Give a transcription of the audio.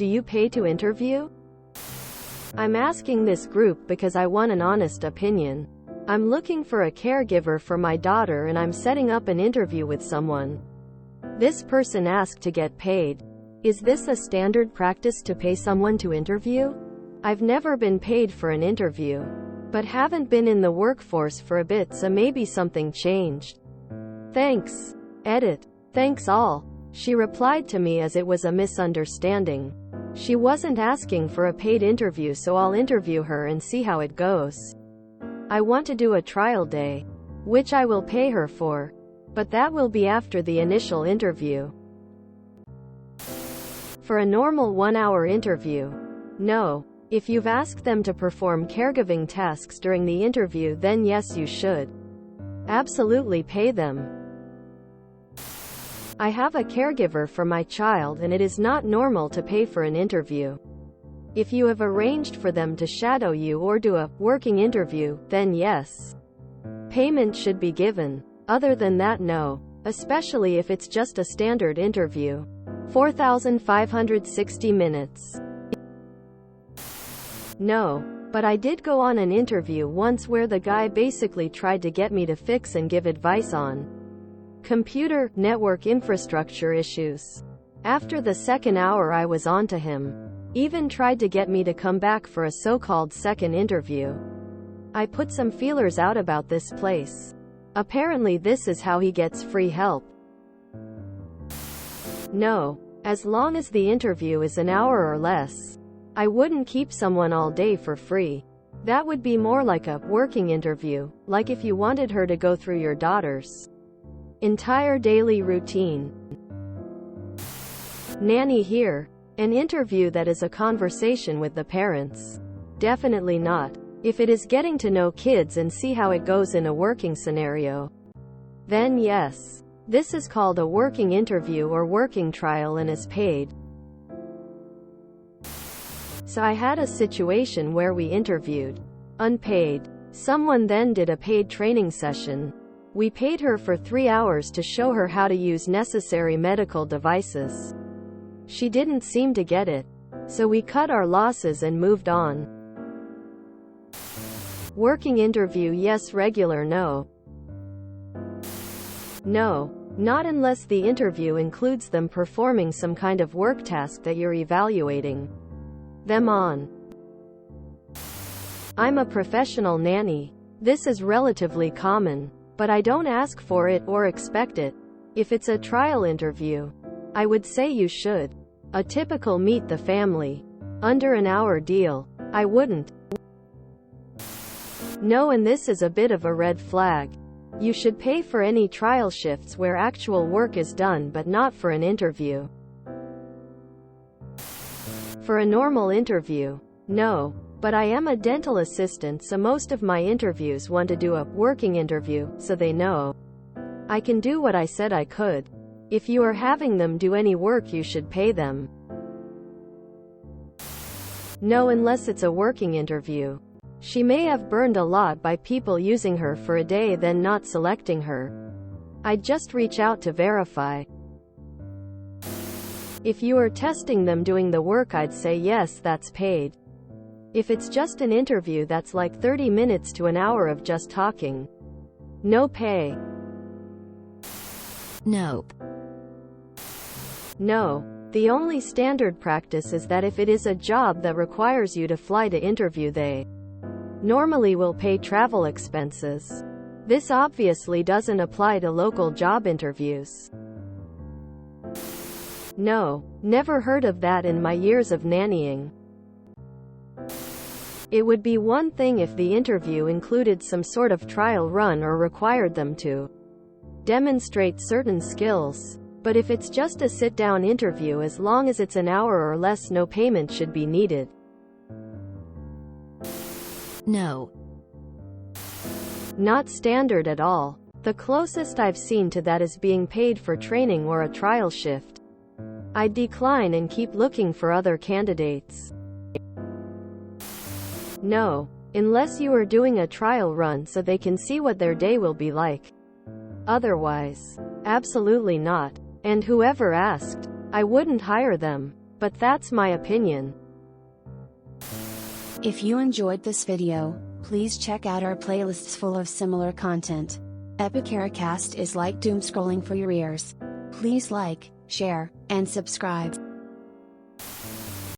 Do you pay to interview? I'm asking this group because I want an honest opinion. I'm looking for a caregiver for my daughter and I'm setting up an interview with someone. This person asked to get paid. Is this a standard practice to pay someone to interview? I've never been paid for an interview, but haven't been in the workforce for a bit, so maybe something changed. Thanks. Edit. Thanks all. She replied to me as it was a misunderstanding. She wasn't asking for a paid interview, so I'll interview her and see how it goes. I want to do a trial day, which I will pay her for, but that will be after the initial interview. For a normal 1-hour interview, no. If you've asked them to perform caregiving tasks during the interview, then yes, you should absolutely pay them. I have a caregiver for my child and it is not normal to pay for an interview. If you have arranged for them to shadow you or do a working interview, then yes, payment should be given. Other than that, no. Especially if it's just a standard interview. 4,560 minutes. No. But I did go on an interview once where the guy basically tried to get me to fix and give advice on computer, network infrastructure issues. After the second hour I was on to him. Even tried to get me to come back for a so-called second interview. I put some feelers out about this place. Apparently this is how he gets free help. No. As long as the interview is an hour or less. I wouldn't keep someone all day for free. That would be more like a working interview, like if you wanted her to go through your daughter's entire daily routine. Nanny here. An interview that is a conversation with the parents. Definitely not. If it is getting to know kids and see how it goes in a working scenario, then yes. This is called a working interview or working trial and is paid. So I had a situation where we interviewed unpaid. Someone then did a paid training session. We paid her for 3 hours to show her how to use necessary medical devices. She didn't seem to get it. So we cut our losses and moved on. Working interview yes, regular no. No. Not unless the interview includes them performing some kind of work task that you're evaluating them on. I'm a professional nanny. This is relatively common, but I don't ask for it or expect it. If it's a trial interview, I would say you should. A typical meet the family, under an hour deal. I wouldn't. No, and this is a bit of a red flag. You should pay for any trial shifts where actual work is done, but not for an interview. For a normal interview, no. But I am a dental assistant, so most of my interviews want to do a working interview, so they know I can do what I said I could. If you are having them do any work, you should pay them. No, unless it's a working interview. She may have burned a lot by people using her for a day then not selecting her. I'd just reach out to verify. If you are testing them doing the work, I'd say yes, that's paid. If it's just an interview, that's like 30 minutes to an hour of just talking. No pay. Nope. No. The only standard practice is that if it is a job that requires you to fly to interview, they normally will pay travel expenses. This obviously doesn't apply to local job interviews. No. Never heard of that in my years of nannying. It would be one thing if the interview included some sort of trial run or required them to demonstrate certain skills. But if it's just a sit-down interview, as long as it's an hour or less, no payment should be needed. No. Not standard at all. The closest I've seen to that is being paid for training or a trial shift. I'd decline and keep looking for other candidates. No. Unless you are doing a trial run so they can see what their day will be like. Otherwise, absolutely not. And whoever asked, I wouldn't hire them. But that's my opinion. If you enjoyed this video, please check out our playlists full of similar content. Epicaricast is like doom scrolling for your ears. Please like, share, and subscribe.